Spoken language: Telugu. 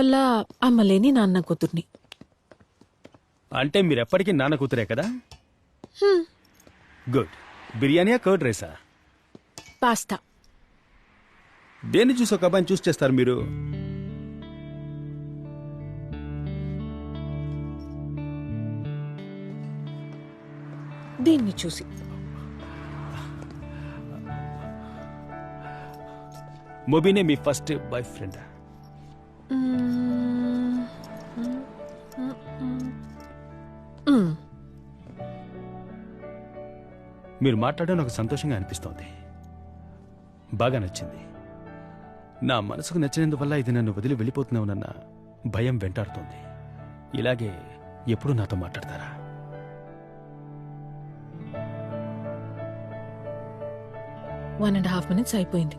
వల్ల అమ్మలేని నాన్న కూతుర్ని. అంటే మీరెప్పటికీ నాన్న కూతురే కదా? గుడ్. బిర్యానీయా కర్డ్ రైసా? పాస్తా. దేన్ని చూసి ఒక అబ్బాయిని చూస్ చేస్తారు మీరు? దీన్ని చూసి. మొబీనే మీ ఫస్ట్ బాయ్ ఫ్రెండ్? మీరు మాట్లాడడం నాకు సంతోషంగా అనిపిస్తోంది. బాగా నచ్చింది. నా మనసుకు నచ్చినందువల్ల ఇది నన్ను వదిలి వెళ్ళిపోతున్నావునన్న భయం వెంటాడుతోంది. ఇలాగే ఎప్పుడు నాతో మాట్లాడతారా? 1.5 minutes అయిపోయింది.